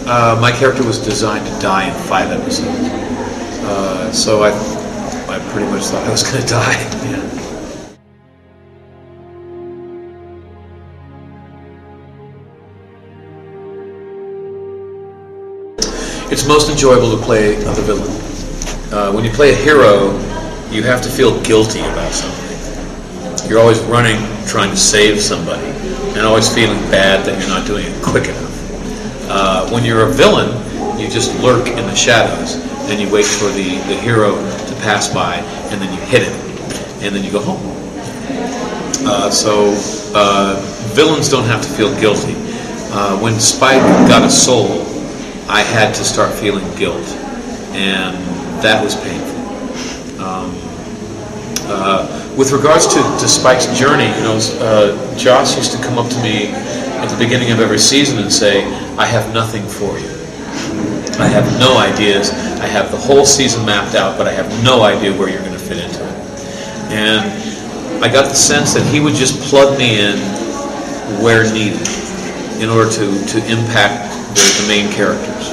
my character was designed to die in 5 episodes. So I pretty much thought I was going to die. Yeah. It's most enjoyable to play the villain. When you play a hero, you have to feel guilty about something. You're always running, trying to save somebody, and always feeling bad that you're not doing it quick enough. When you're a villain, you just lurk in the shadows, and you wait for the hero to pass by, and then you hit him, and then you go home. So villains don't have to feel guilty. When Spike got a soul, I had to start feeling guilt, and that was painful. With regards to Spike's journey, Joss used to come up to me at the beginning of every season and say, "I have nothing for you. I have no ideas. I have the whole season mapped out, but I have no idea where you're going to fit into it." And I got the sense that he would just plug me in where needed in order to impact the main characters.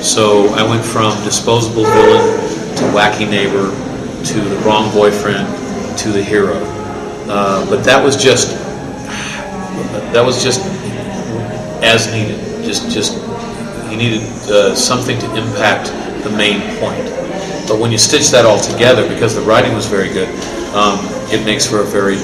So I went from disposable villain to wacky neighbor to the wrong boyfriend to the hero. But that was just as needed. Just he needed something to impact the main point. But when you stitch that all together, because the writing was very good, it makes for a very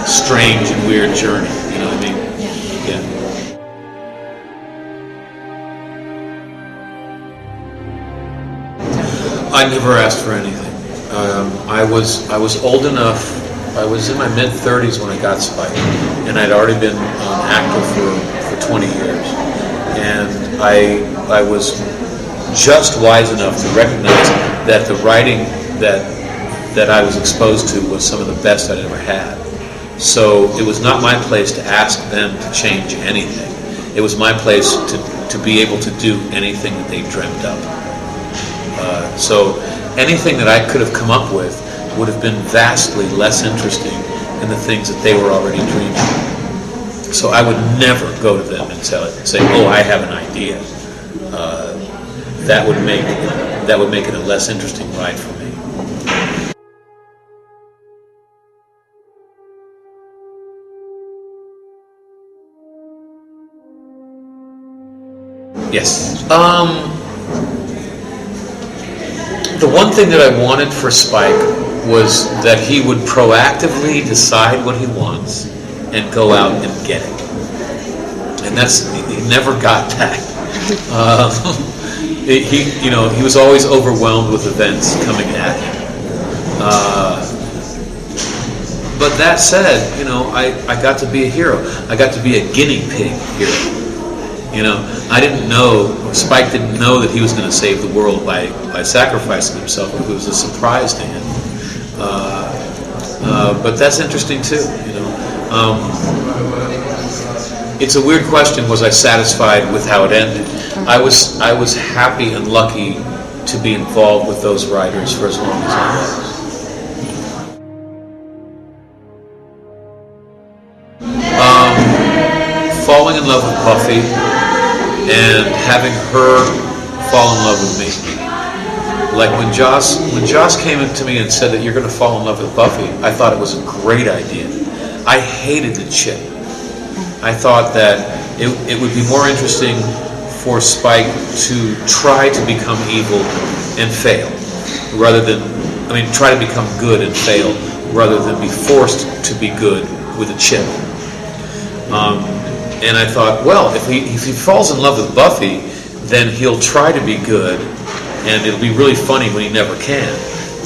strange and weird journey. You know what I mean? Yeah. I never asked for anything. I was old enough. I was in my mid-30s when I got Spike, and I'd already been active for 20 years. And I was just wise enough to recognize that the writing that I was exposed to was some of the best I'd ever had. So it was not my place to ask them to change anything. It was my place to be able to do anything that they dreamt up. So anything that I could have come up with would have been vastly less interesting than the things that they were already dreaming. So I would never go to them and say, "Oh, I have an idea." That would make it a less interesting ride for me. Yes. The one thing that I wanted for Spike was that he would proactively decide what he wants and go out and get it. And he never got that. He was always overwhelmed with events coming at him. But that said, I got to be a hero. I got to be a guinea pig hero. I didn't know, Spike didn't know that he was going to save the world by sacrificing himself. It was a surprise to him. But that's interesting too, It's a weird question, was I satisfied with how it ended? I was happy and lucky to be involved with those writers for as long as I was. Falling in love with Buffy and having her fall in love with me. Like when Joss came to me and said that you're going to fall in love with Buffy, I thought it was a great idea. I hated the chip. I thought that it would be more interesting for Spike to try to become evil and fail, rather than, try to become good and fail, rather than be forced to be good with a chip. And I thought, well, if he falls in love with Buffy, then he'll try to be good, and it'll be really funny when he never can.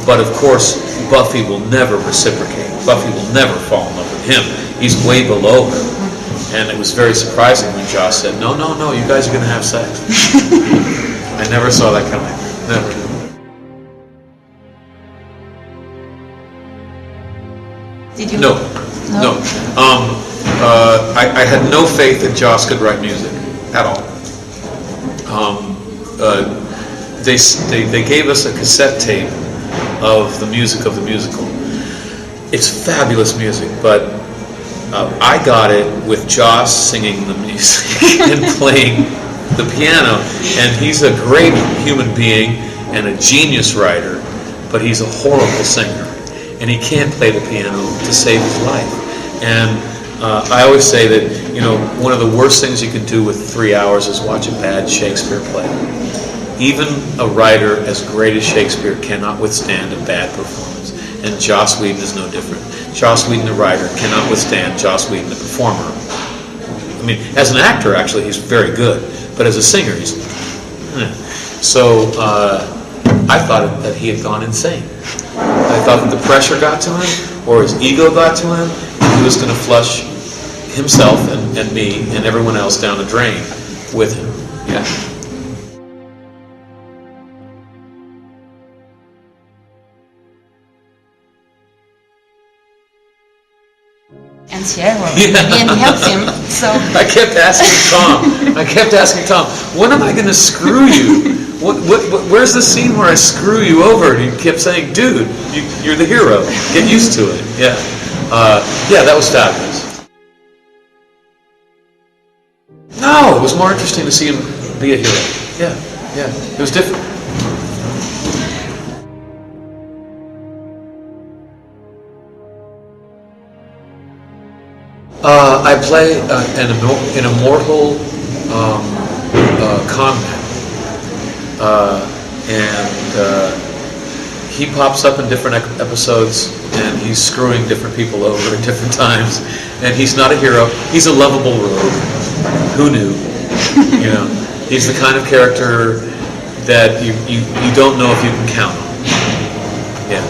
But of course, Buffy will never reciprocate. Buffy will never fall in love with him. He's way below her. And it was very surprising when Joss said, no, you guys are going to have sex. I never saw that coming. Never. Did you? No. I had no faith that Joss could write music at all. They gave us a cassette tape of the music of the musical. It's fabulous music, but I got it with Joss singing the music and playing the piano, and he's a great human being and a genius writer, but he's a horrible singer, and he can't play the piano to save his life. And I always say that, one of the worst things you can do with 3 hours is watch a bad Shakespeare play. Even a writer as great as Shakespeare cannot withstand a bad performance, and Joss Whedon is no different. Joss Whedon, the writer, cannot withstand Joss Whedon, the performer. I mean, as an actor, actually, he's very good, but as a singer, he's... So I thought that he had gone insane. I thought that the pressure got to him, or his ego got to him, and he was going to flush himself and me and everyone else down the drain with him. Yeah. And Sierra, and helped him. So I kept asking Tom, when am I going to screw you? Where's the scene where I screw you over? And he kept saying, dude, you're the hero. Get used to it. Yeah. That was fabulous. No, it was more interesting to see him be a hero. Yeah. It was different. I play an immortal con man. He pops up in different episodes, and he's screwing different people over at different times. And he's not a hero. He's a lovable rogue. Who knew? He's the kind of character that you don't know if you can count on. Yeah.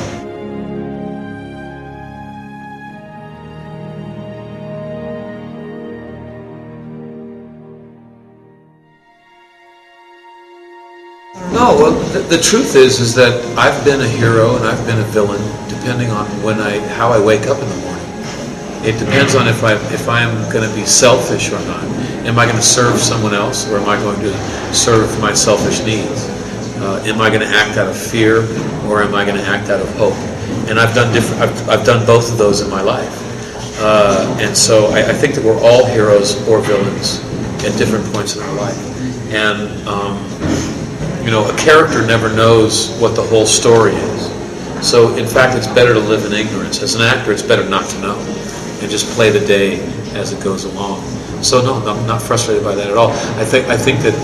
No, well, the truth is that I've been a hero and I've been a villain, depending on how I wake up in the morning. It depends on if I'm going to be selfish or not. Am I going to serve someone else, or am I going to serve my selfish needs? Am I going to act out of fear, or am I going to act out of hope? And I've done both of those in my life. And so I think that we're all heroes or villains at different points in our life. And a character never knows what the whole story is. So, in fact, it's better to live in ignorance. As an actor, it's better not to know and just play the day as it goes along. So, no, I'm not frustrated by that at all. I think that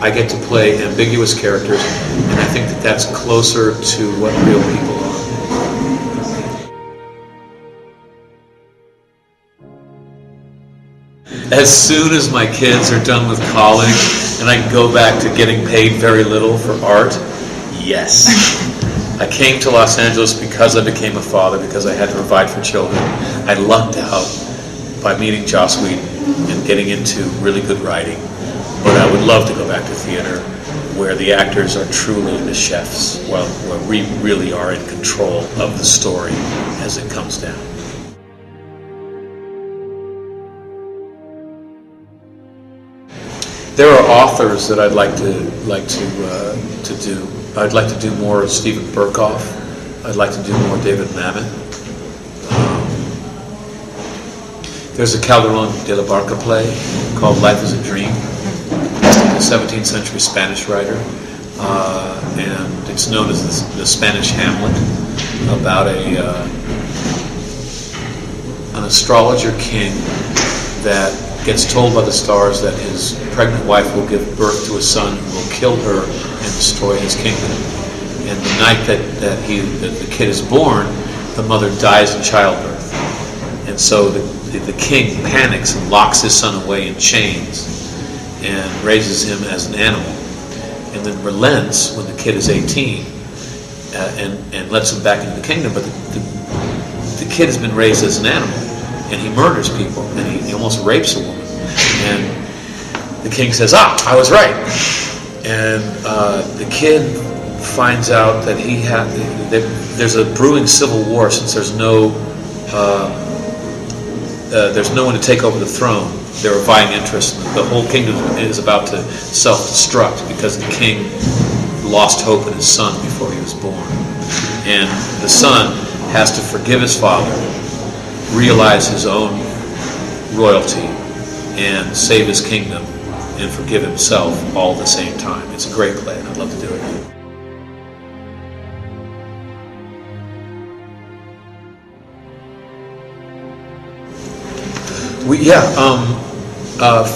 I get to play ambiguous characters, and I think that that's closer to what real people are. As soon as my kids are done with college and I can go back to getting paid very little for art, yes. I came to Los Angeles because I became a father, because I had to provide for children. I lucked out by meeting Joss Whedon and getting into really good writing. But I would love to go back to theater where the actors are truly the chefs, where we really are in control of the story as it comes down. There are authors that I'd like to do. I'd like to do more Stephen Berkoff. I'd like to do more David Mamet. There's a Calderón de la Barca play called Life is a Dream, a 17th century Spanish writer, and it's known as the Spanish Hamlet, about an astrologer king that gets told by the stars that his pregnant wife will give birth to a son who will kill her and destroy his kingdom. And the night that the kid is born, the mother dies in childbirth. And so the king panics and locks his son away in chains and raises him as an animal. And then relents when the kid is 18 and lets him back into the kingdom. But the kid has been raised as an animal, and he murders people, and he almost rapes a woman. And the king says, I was right. And the kid finds out that there's a brewing civil war, since there's no one to take over the throne. There are vying interests. The whole kingdom is about to self-destruct because the king lost hope in his son before he was born. And the son has to forgive his father, realize his own royalty, and save his kingdom and forgive himself all at the same time. It's a great play, and I'd love to do it again.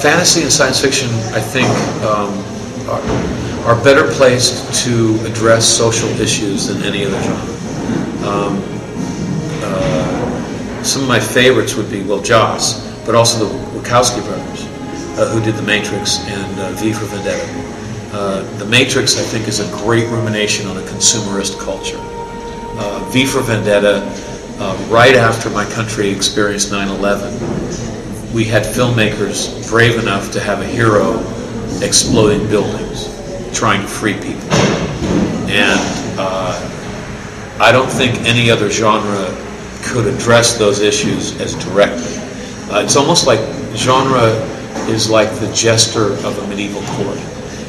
Fantasy and science fiction, I think, are better placed to address social issues than any other genre. Some of my favorites would be, well, Joss, but also the Wachowski brothers, who did The Matrix and V for Vendetta. The Matrix, I think, is a great rumination on a consumerist culture. V for Vendetta, right after my country experienced 9/11, we had filmmakers brave enough to have a hero exploding buildings, trying to free people. And I don't think any other genre could address those issues as directly. It's almost like genre is like the jester of a medieval court.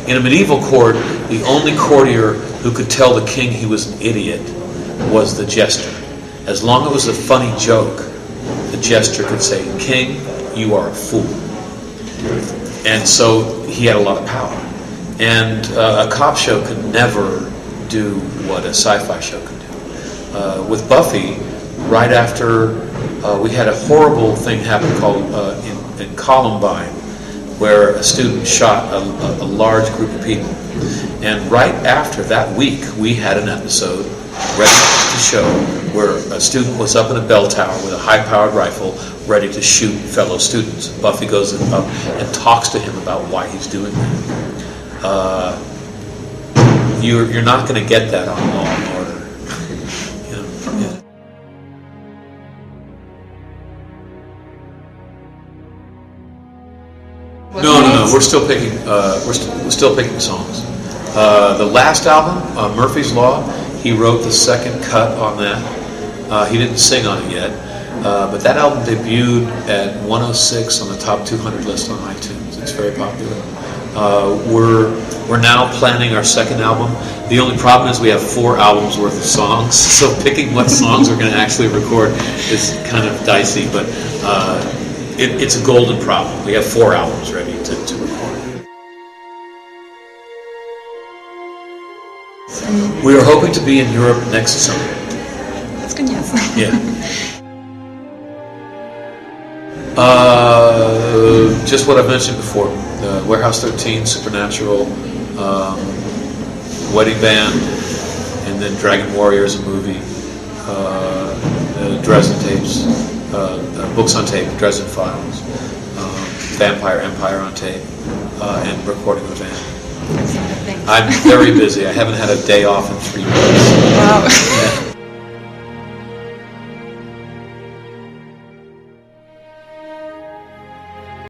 In a medieval court, the only courtier who could tell the king he was an idiot was the jester. As long as it was a funny joke, the jester could say, "King, you are a fool." And so he had a lot of power. And a cop show could never do what a sci-fi show could do. With Buffy, right after we had a horrible thing happen called in Columbine, where a student shot a large group of people. And right after that week, we had an episode ready to show where a student was up in a bell tower with a high-powered rifle ready to shoot fellow students. Buffy goes up and talks to him about why he's doing that. You're not going to get that on Law and Order. Yeah. No. We're still picking. We're still picking songs. The last album, Murphy's Law, he wrote the second cut on that. He didn't sing on it yet, but that album debuted at 106 on the top 200 list on iTunes. It's very popular. We're now planning our second album. The only problem is we have 4 albums worth of songs, so picking what songs we're going to actually record is kind of dicey, but it's a golden problem. We have 4 albums ready to record. We are hoping to be in Europe next summer. That's good news. Yeah. Just what I've mentioned before. Warehouse 13, Supernatural, Wedding Band, and then Dragon Warriors, a movie, Dresden Tapes, Books on Tape, Dresden Files, Vampire Empire on tape, and recording the band. Thanks. I'm very busy. I haven't had a day off in 3 months. Wow. Yeah.